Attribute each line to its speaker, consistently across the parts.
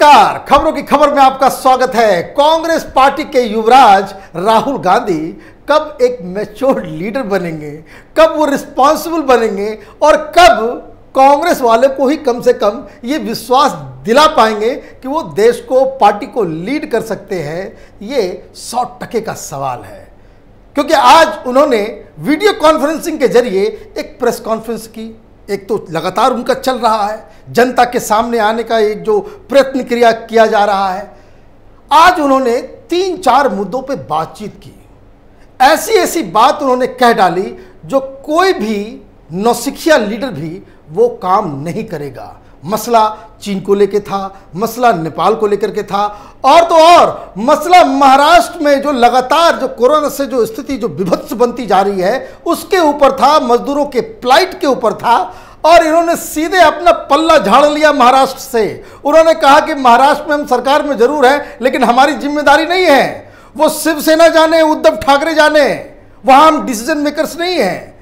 Speaker 1: नमस्कार, खबरों की खबर में आपका स्वागत है। कांग्रेस पार्टी के युवराज राहुल गांधी कब एक मैच्योर लीडर बनेंगे, कब वो रिस्पॉन्सिबल बनेंगे और कब कांग्रेस वाले को ही कम से कम ये विश्वास दिला पाएंगे कि वो देश को, पार्टी को लीड कर सकते हैं, ये 100% का सवाल है। क्योंकि आज उन्होंने वीडियो कॉन्फ्रेंसिंग के जरिए एक प्रेस कॉन्फ्रेंस की। एक तो लगातार उनका चल रहा है जनता के सामने आने का एक जो प्रयत्न किया जा रहा है। आज उन्होंने 3-4 मुद्दों पे बातचीत की। ऐसी ऐसी बात उन्होंने कह डाली जो कोई भी नौसिखिया लीडर भी वो काम नहीं करेगा। मसला चीन को लेकर था, मसला नेपाल को लेकर के था, और तो और मसला महाराष्ट्र में जो लगातार जो कोरोना से जो स्थिति जो विभत्स बनती जा रही है उसके ऊपर था, मजदूरों के फ्लाइट के ऊपर था। और इन्होंने सीधे अपना पल्ला झाड़ लिया महाराष्ट्र से। उन्होंने कहा कि महाराष्ट्र में हम सरकार में जरूर हैं लेकिन हमारी जिम्मेदारी नहीं है। वो शिवसेना जाने, उद्धव ठाकरे जाने, वहां हम डिसीजन मेकर्स नहीं हैं।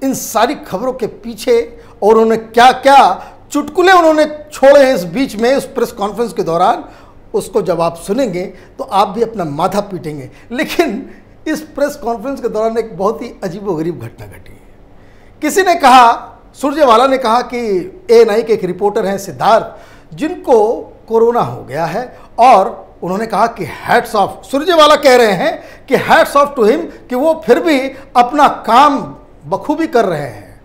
Speaker 1: इन सारी खबरों के पीछे और उन्होंने क्या क्या चुटकुले उन्होंने छोड़े हैं इस बीच में, उस प्रेस कॉन्फ्रेंस के दौरान, उसको जब आप सुनेंगे तो आप भी अपना माथा पीटेंगे। लेकिन इस प्रेस कॉन्फ्रेंस के दौरान एक बहुत ही अजीबोगरीब घटना घटी। किसी ने कहा, सुरजेवाला ने कहा कि ANI के एक रिपोर्टर हैं सिद्धार्थ, जिनको कोरोना हो गया है, और उन्होंने कहा कि हैट्स ऑफ, सुरजेवाला कह रहे हैं कि हैट्स ऑफ टू हिम, कि वो फिर भी अपना काम बखूबी कर रहे हैं।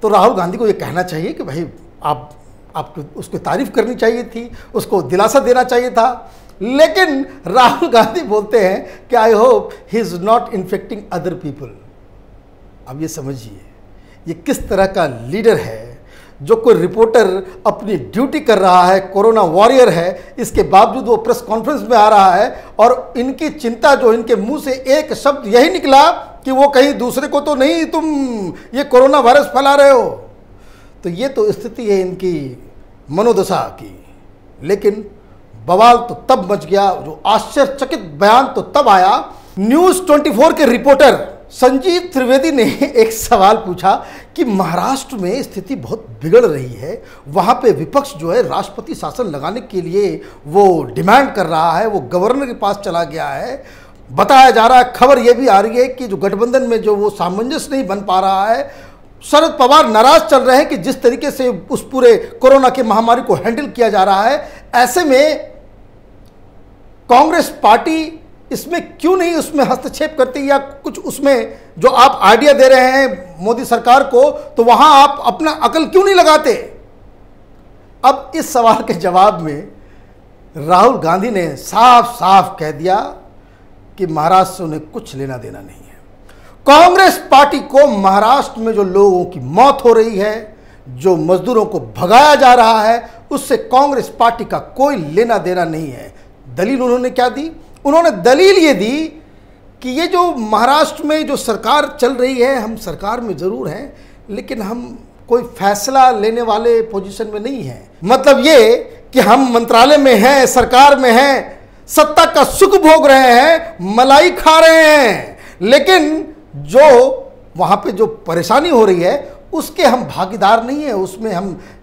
Speaker 1: तो राहुल गांधी को ये कहना चाहिए कि भाई आपको उसको तारीफ करनी चाहिए थी, उसको दिलासा देना चाहिए था। लेकिन राहुल गांधी बोलते हैं कि I hope he is not infecting other people. अब ये समझिए ये किस तरह का लीडर है। जो कोई रिपोर्टर अपनी ड्यूटी कर रहा है, कोरोना वॉरियर है, इसके बावजूद वो प्रेस कॉन्फ्रेंस में आ रहा है और इनकी चिंता, जो इनके मुंह से एक शब्द यही निकला कि वो कहीं दूसरे को तो नहीं तुम ये कोरोना वायरस फैला रहे हो। तो ये तो स्थिति है इनकी मनोदशा की। लेकिन बवाल तो तब मच गया, जो आश्चर्यचकित बयान तो तब आया। न्यूज़ 24 के रिपोर्टर संजीव त्रिवेदी ने एक सवाल पूछा कि महाराष्ट्र में स्थिति बहुत बिगड़ रही है, वहाँ पे विपक्ष जो है राष्ट्रपति शासन लगाने के लिए वो डिमांड कर रहा है, वो गवर्नर के पास चला गया है। बताया जा रहा है, खबर ये भी आ रही है कि जो गठबंधन में जो वो सामंजस्य नहीं बन पा रहा है, शरद पवार नाराज चल रहे हैं कि जिस तरीके से उस पूरे कोरोना की महामारी को हैंडल किया जा रहा है। ऐसे में कांग्रेस पार्टी इसमें क्यों नहीं उसमें हस्तक्षेप करती, या कुछ उसमें जो आप आइडिया दे रहे हैं मोदी सरकार को, तो वहां आप अपना अकल क्यों नहीं लगाते। अब इस सवाल के जवाब में राहुल गांधी ने साफ साफ कह दिया कि महाराष्ट्र से उन्हें कुछ लेना देना नहीं है। कांग्रेस पार्टी को महाराष्ट्र में जो लोगों की मौत हो रही है, जो मजदूरों को भगाया जा रहा है, उससे कांग्रेस पार्टी का कोई लेना देना नहीं है। दलील उन्होंने क्या दी? उन्होंने दलील ये दी कि ये जो महाराष्ट्र में जो सरकार चल रही है, हम सरकार में जरूर हैं लेकिन हम कोई फैसला लेने वाले पोजीशन में नहीं हैं। मतलब ये कि हम मंत्रालय में हैं, सरकार में हैं, सत्ता का सुख भोग रहे हैं, मलाई खा रहे हैं, लेकिन जो वहाँ पे जो परेशानी हो रही है उसके हम भागीदार नहीं हैं, उसमें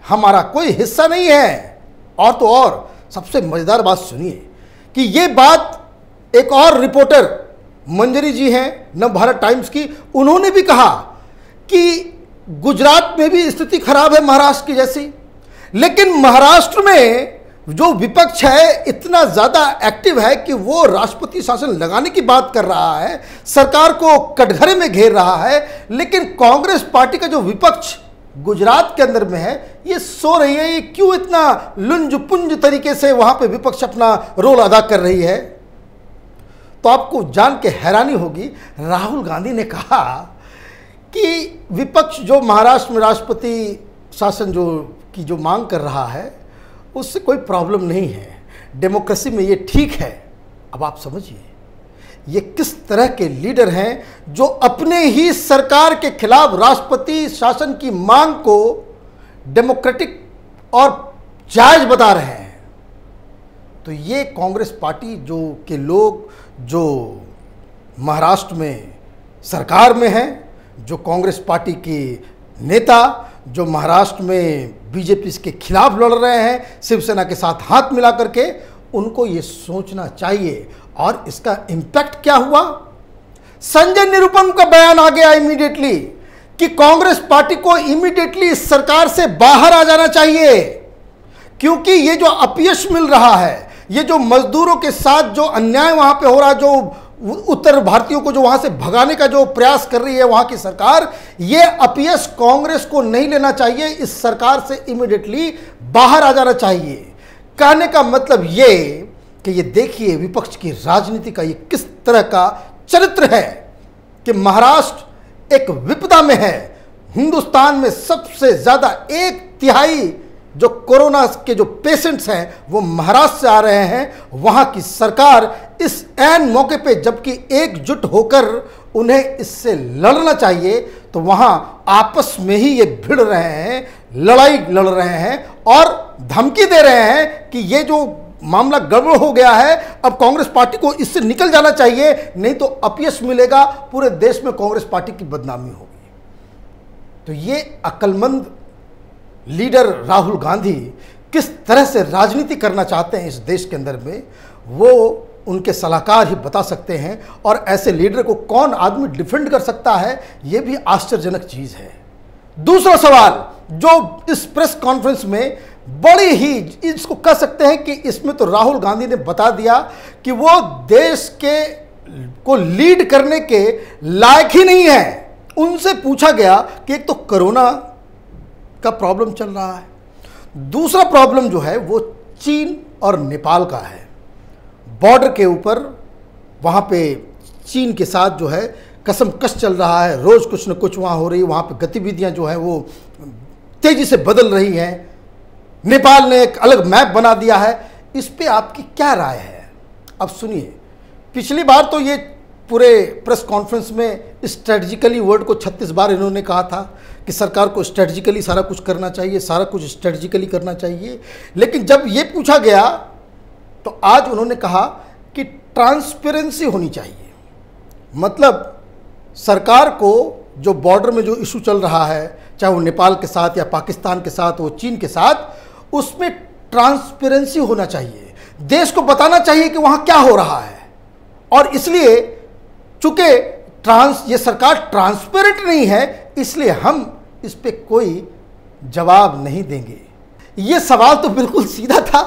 Speaker 1: हमारा कोई हिस्सा नहीं है। और तो और सबसे मज़ेदार बात सुनिए कि ये बात एक और रिपोर्टर मंजरी जी हैं नवभारत टाइम्स की, उन्होंने भी कहा कि गुजरात में भी स्थिति खराब है महाराष्ट्र की जैसी, लेकिन महाराष्ट्र में जो विपक्ष है इतना ज़्यादा एक्टिव है कि वो राष्ट्रपति शासन लगाने की बात कर रहा है, सरकार को कटघरे में घेर रहा है। लेकिन कांग्रेस पार्टी का जो विपक्ष गुजरात के अंदर में है, ये सो रही है। ये क्यों इतना लुंज पुंज तरीके से वहाँ पे विपक्ष अपना रोल अदा कर रही है? तो आपको जान के हैरानी होगी, राहुल गांधी ने कहा कि विपक्ष जो महाराष्ट्र में राष्ट्रपति शासन की जो मांग कर रहा है उससे कोई प्रॉब्लम नहीं है, डेमोक्रेसी में ये ठीक है। अब आप समझिए ये किस तरह के लीडर हैं जो अपने ही सरकार के खिलाफ राष्ट्रपति शासन की मांग को डेमोक्रेटिक और जायज बता रहे हैं। तो ये कांग्रेस पार्टी के लोग जो महाराष्ट्र में सरकार में हैं, जो कांग्रेस पार्टी के नेता जो महाराष्ट्र में बीजेपी के खिलाफ लड़ रहे हैं, शिवसेना के साथ हाथ मिला करके, उनको ये सोचना चाहिए। और इसका इम्पैक्ट क्या हुआ? संजय निरुपम का बयान आ गया इमीडिएटली कि कांग्रेस पार्टी को इमीडिएटली इस सरकार से बाहर आ जाना चाहिए, क्योंकि ये जो अपयश मिल रहा है, ये जो मजदूरों के साथ जो अन्याय वहां पे हो रहा, जो उत्तर भारतीयों को जो वहां से भगाने का जो प्रयास कर रही है वहां की सरकार, ये अपयश कांग्रेस को नहीं लेना चाहिए। इस सरकार से इमीडिएटली बाहर आ जाना चाहिए। कहने का मतलब ये कि ये देखिए विपक्ष की राजनीति का ये किस तरह का चरित्र है कि महाराष्ट्र एक विपदा में है। हिंदुस्तान में सबसे ज्यादा 1/3 जो कोरोना के जो पेशेंट्स हैं वो महाराष्ट्र से आ रहे हैं। वहां की सरकार इस ऐन मौके पे जबकि एकजुट होकर उन्हें इससे लड़ना चाहिए, तो वहां आपस में ही ये भिड़ रहे हैं, लड़ाई लड़ रहे हैं और धमकी दे रहे हैं कि ये जो मामला गड़बड़ हो गया है, अब कांग्रेस पार्टी को इससे निकल जाना चाहिए, नहीं तो अपयश मिलेगा, पूरे देश में कांग्रेस पार्टी की बदनामी होगी। तो ये अक्लमंद लीडर राहुल गांधी किस तरह से राजनीति करना चाहते हैं इस देश के अंदर में, वो उनके सलाहकार ही बता सकते हैं। और ऐसे लीडर को कौन आदमी डिफेंड कर सकता है, ये भी आश्चर्यजनक चीज है। दूसरा सवाल जो इस प्रेस कॉन्फ्रेंस में बड़ी ही, इसको कह सकते हैं कि इसमें तो राहुल गांधी ने बता दिया कि वो देश के को लीड करने के लायक ही नहीं है। उनसे पूछा गया कि एक तो कोरोना का प्रॉब्लम चल रहा है, दूसरा प्रॉब्लम जो है वो चीन और नेपाल का है। बॉर्डर के ऊपर वहाँ पे चीन के साथ जो है कसमकश चल रहा है, रोज़ कुछ न कुछ वहाँ हो रही है, वहाँ पे गतिविधियाँ जो है वो तेज़ी से बदल रही हैं। नेपाल ने एक अलग मैप बना दिया है। इस पे आपकी क्या राय है? अब सुनिए, पिछली बार तो ये पूरे प्रेस कॉन्फ्रेंस में स्ट्रेटजिकली वर्ड को 36 बार इन्होंने कहा था कि सरकार को स्ट्रेटजिकली सारा कुछ करना चाहिए, सारा कुछ स्ट्रेटजिकली करना चाहिए। लेकिन जब ये पूछा गया तो आज उन्होंने कहा कि ट्रांसपेरेंसी होनी चाहिए। मतलब सरकार को जो बॉर्डर में जो इशू चल रहा है, चाहे वो नेपाल के साथ या पाकिस्तान के साथ, वो चीन के साथ, उसमें ट्रांसपेरेंसी होना चाहिए। देश को बताना चाहिए कि वहाँ क्या हो रहा है। और इसलिए चूंकि ये सरकार ट्रांसपेरेंट नहीं है, इसलिए हम इस पे कोई जवाब नहीं देंगे। ये सवाल तो बिल्कुल सीधा था।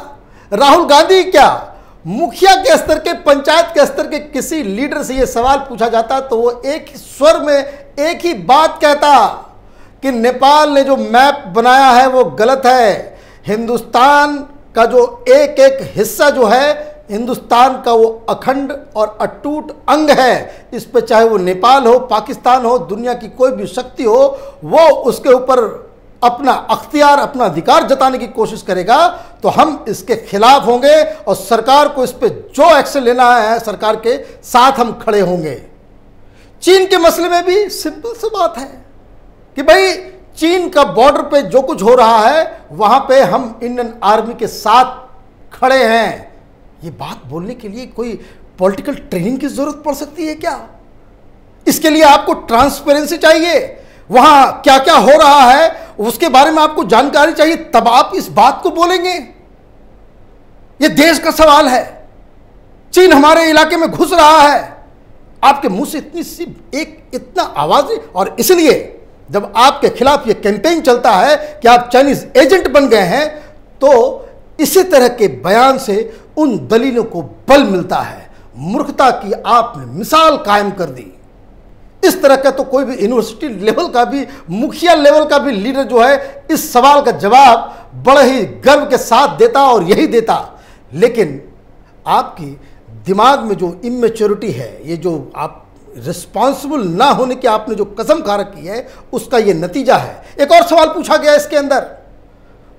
Speaker 1: राहुल गांधी क्या, मुखिया के स्तर के, पंचायत के स्तर के किसी लीडर से ये सवाल पूछा जाता तो वो एक ही स्वर में एक ही बात कहता कि नेपाल ने जो मैप बनाया है वो गलत है। हिंदुस्तान का जो एक एक हिस्सा जो है, हिंदुस्तान का वो अखंड और अटूट अंग है। इस पे चाहे वो नेपाल हो, पाकिस्तान हो, दुनिया की कोई भी शक्ति हो, वो उसके ऊपर अपना अख्तियार, अपना अधिकार जताने की कोशिश करेगा तो हम इसके खिलाफ होंगे और सरकार को इस पे जो एक्शन लेना है सरकार के साथ हम खड़े होंगे। चीन के मसले में भी सिंपल सी बात है कि भाई चीन का बॉर्डर पे जो कुछ हो रहा है वहां पे हम इंडियन आर्मी के साथ खड़े हैं। ये बात बोलने के लिए कोई पॉलिटिकल ट्रेनिंग की जरूरत पड़ सकती है क्या? इसके लिए आपको ट्रांसपेरेंसी चाहिए, वहां क्या क्या हो रहा है उसके बारे में आपको जानकारी चाहिए, तब आप इस बात को बोलेंगे। यह देश का सवाल है। चीन हमारे इलाके में घुस रहा है, आपके मुंह से इतनी सी इतना आवाज नहीं। और इसलिए जब आपके खिलाफ यह कैंपेन चलता है कि आप चाइनीज एजेंट बन गए हैं, तो इसी तरह के बयान से उन दलीलों को बल मिलता है। मूर्खता की आपने मिसाल कायम कर दी। इस तरह का तो कोई भी यूनिवर्सिटी लेवल का भी, मुखिया लेवल का भी लीडर जो है इस सवाल का जवाब बड़े ही गर्व के साथ देता और यही देता। लेकिन आपकी दिमाग में जो इमेच्योरिटी है, ये जो आप रिस्पॉन्सिबल ना होने की आपने जो कसम खा रखी है, उसका ये नतीजा है। एक और सवाल पूछा गया, इसके अंदर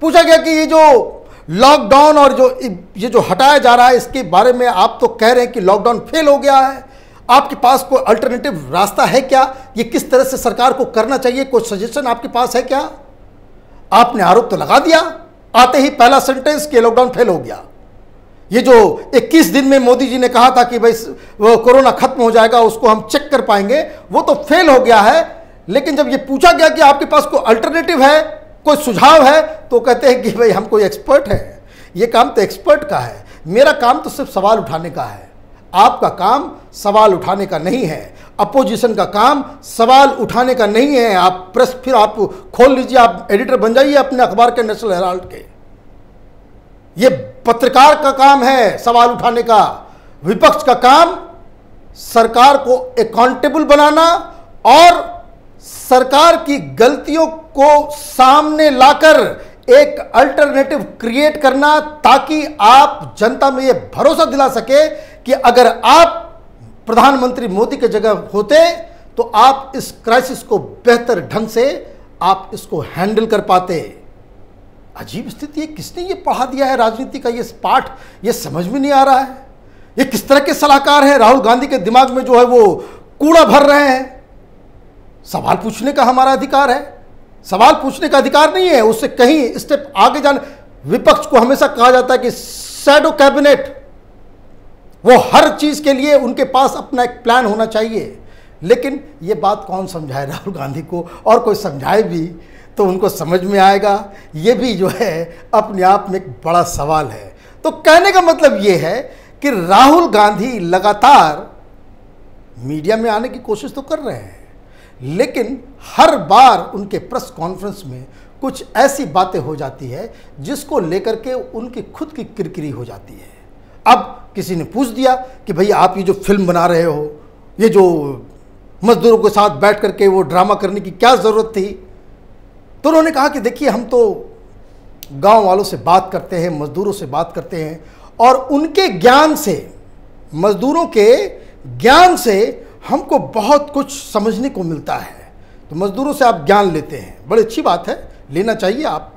Speaker 1: पूछा गया कि ये जो लॉकडाउन और ये जो हटाया जा रहा है, इसके बारे में आप तो कह रहे हैं कि लॉकडाउन फेल हो गया है, आपके पास कोई अल्टरनेटिव रास्ता है क्या? ये किस तरह से सरकार को करना चाहिए, कोई सजेशन आपके पास है क्या? आपने आरोप तो लगा दिया आते ही, पहला सेंटेंस कि लॉकडाउन फेल हो गया। ये जो 21 दिन में मोदी जी ने कहा था कि भाई वो कोरोना खत्म हो जाएगा, उसको हम चेक कर पाएंगे, वो तो फेल हो गया है। लेकिन जब ये पूछा गया कि आपके पास कोई अल्टरनेटिव है, कोई सुझाव है, तो कहते हैं कि भाई हम कोई एक्सपर्ट हैं। ये काम तो एक्सपर्ट का है, मेरा काम तो सिर्फ सवाल उठाने का है। आपका काम सवाल उठाने का नहीं है, अपोजिशन का काम सवाल उठाने का नहीं है। आप प्रेस फिर आप खोल लीजिए, आप एडिटर बन जाइए अपने अखबार के, नेशनल हेराल्ड के। ये पत्रकार का काम है सवाल उठाने का। विपक्ष का काम सरकार को अकाउंटेबल बनाना और सरकार की गलतियों को सामने लाकर एक अल्टरनेटिव क्रिएट करना, ताकि आप जनता में यह भरोसा दिला सके कि अगर आप प्रधानमंत्री मोदी की जगह होते तो आप इस क्राइसिस को बेहतर ढंग से आप इसको हैंडल कर पाते। अजीब स्थिति है, किसने ये पढ़ा दिया है राजनीति का ये पाठ, ये समझ में नहीं आ रहा है। ये किस तरह के सलाहकार हैं राहुल गांधी के दिमाग में जो है वो कूड़ा भर रहे हैं। सवाल पूछने का हमारा अधिकार है, सवाल पूछने का अधिकार नहीं है, उससे कहीं स्टेप आगे जाने। विपक्ष को हमेशा कहा जाता है कि शैडो कैबिनेट, वो हर चीज के लिए उनके पास अपना एक प्लान होना चाहिए। लेकिन ये बात कौन समझाए राहुल गांधी को, और कोई समझाए भी तो उनको समझ में आएगा, ये भी जो है अपने आप में एक बड़ा सवाल है। तो कहने का मतलब ये है कि राहुल गांधी लगातार मीडिया में आने की कोशिश तो कर रहे हैं, लेकिन हर बार उनके प्रेस कॉन्फ्रेंस में कुछ ऐसी बातें हो जाती है जिसको लेकर के उनकी खुद की किरकिरी हो जाती है। अब किसी ने पूछ दिया कि भाई आप ये जो फिल्म बना रहे हो, ये जो मजदूरों के साथ बैठ करके वो ड्रामा करने की क्या ज़रूरत थी? तो उन्होंने कहा कि देखिए, हम तो गांव वालों से बात करते हैं, मजदूरों से बात करते हैं, और उनके ज्ञान से, मजदूरों के ज्ञान से हमको बहुत कुछ समझने को मिलता है। तो मजदूरों से आप ज्ञान लेते हैं, बड़ी अच्छी बात है, लेना चाहिए। आप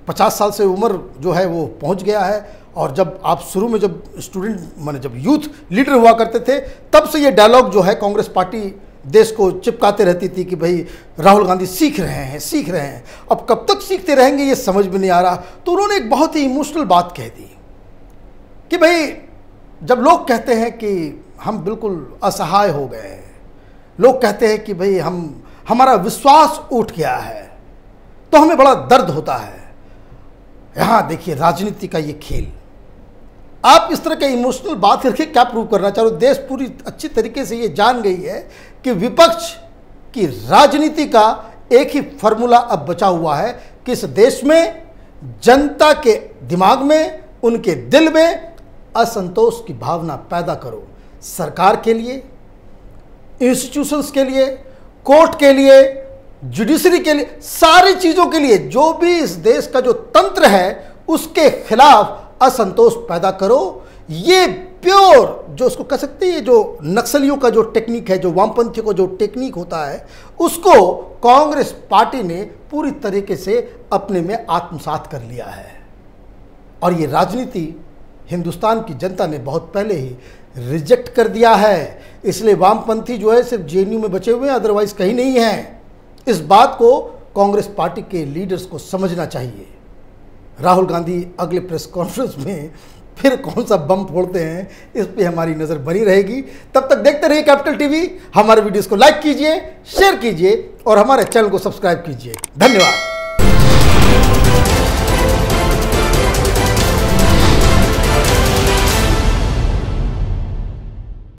Speaker 1: 50 साल से उम्र जो है वो पहुंच गया है, और जब आप शुरू में जब स्टूडेंट माने जब यूथ लीडर हुआ करते थे, तब से ये डायलॉग जो है कांग्रेस पार्टी देश को चिपकाते रहती थी कि भाई राहुल गांधी सीख रहे हैं, सीख रहे हैं। अब कब तक सीखते रहेंगे ये समझ में नहीं आ रहा। तो उन्होंने एक बहुत ही इमोशनल बात कह दी कि भाई जब लोग कहते हैं कि हम बिल्कुल असहाय हो गए हैं, लोग कहते हैं कि भाई हमारा विश्वास उठ गया है, तो हमें बड़ा दर्द होता है। यहाँ देखिए राजनीति का ये खेल, आप इस तरह के इमोशनल बात करके क्या प्रूव करना चाह रहे हो? देश पूरी अच्छी तरीके से ये जान गई है कि विपक्ष की राजनीति का एक ही फॉर्मूला अब बचा हुआ है कि इस देश में जनता के दिमाग में, उनके दिल में असंतोष की भावना पैदा करो। सरकार के लिए, इंस्टीट्यूशंस के लिए, कोर्ट के लिए, जुडिशरी के लिए, सारी चीज़ों के लिए, जो भी इस देश का जो तंत्र है उसके खिलाफ असंतोष पैदा करो। ये प्योर जो उसको कह सकते हैं, जो नक्सलियों का जो टेक्निक है, जो वामपंथियों का जो टेक्निक होता है, उसको कांग्रेस पार्टी ने पूरी तरीके से अपने में आत्मसात कर लिया है। और ये राजनीति हिंदुस्तान की जनता ने बहुत पहले ही रिजेक्ट कर दिया है। इसलिए वामपंथी जो है सिर्फ जेएनयू में बचे हुए हैं, अदरवाइज कहीं नहीं है। इस बात को कांग्रेस पार्टी के लीडर्स को समझना चाहिए। राहुल गांधी अगले प्रेस कॉन्फ्रेंस में फिर कौन सा बम फोड़ते हैं, इस पे हमारी नज़र बनी रहेगी। तब तक देखते रहिए कैपिटल टीवी। हमारे वीडियोस को लाइक कीजिए, शेयर कीजिए और हमारे चैनल को सब्सक्राइब कीजिए। धन्यवाद।